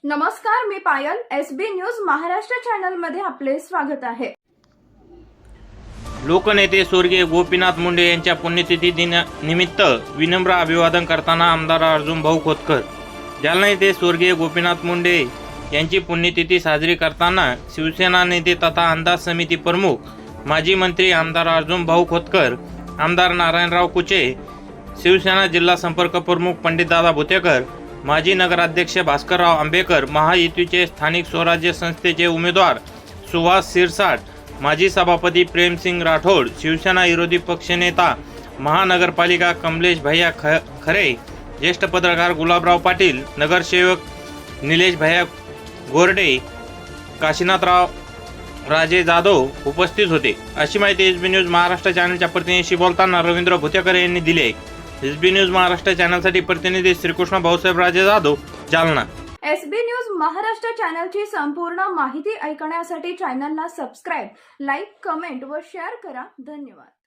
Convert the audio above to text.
नमस्कार, मी पायल. SB news Maharashtra channel मध्ये आपले स्वागत आहे. लोकनेते स्वर्गीय गोपीनाथ मुंडे यांच्या पुण्यतिथी निमित्त विनम्र अभिवादन करताना आमदार अर्जुन भाऊ खोतकर. जालना येथे स्वर्गीय गोपीनाथ मुंडे यांची पुण्यतिथी साजरी करताना शिवसेना नेते तथा अंदाज समिती प्रमुख माजी मंत्री आमदार अर्जुन भाऊ खोतकर, आमदार नारायणराव कुचे, शिवसेना जिल्हा संपर्क प्रमुख पंडितदादा भुतेकर, माजी नगराध्यक्ष भास्करराव आंबेकर, महायुतीचे स्थानिक स्वराज्य संस्थेचे उमेदवार सुहास शिरसाट, माजी सभापती प्रेमसिंग राठोड, शिवसेना विरोधी पक्षनेता महानगरपालिका कमलेश भैया खरे, ज्येष्ठ पत्रकार गुलाबराव पाटील, नगरसेवक निलेश भैया गोरडे, काशीनाथराव राजे जाधव उपस्थित होते. अशी माहिती एसबी न्यूज महाराष्ट्र चॅनलच्या प्रतिनिधीशी बोलताना रवींद्र भुतेकर यांनी दिली आहे. एसबी न्यूज महाराष्ट्र चॅनलसाठी प्रतिनिधी श्रीकृष्ण भाऊसाहेब राजे जाधव, जालना. एसबी न्यूज महाराष्ट्र चॅनलची संपूर्ण माहिती ऐकण्यासाठी चॅनलला सबस्क्राईब, लाईक, कमेंट व शेअर करा. धन्यवाद.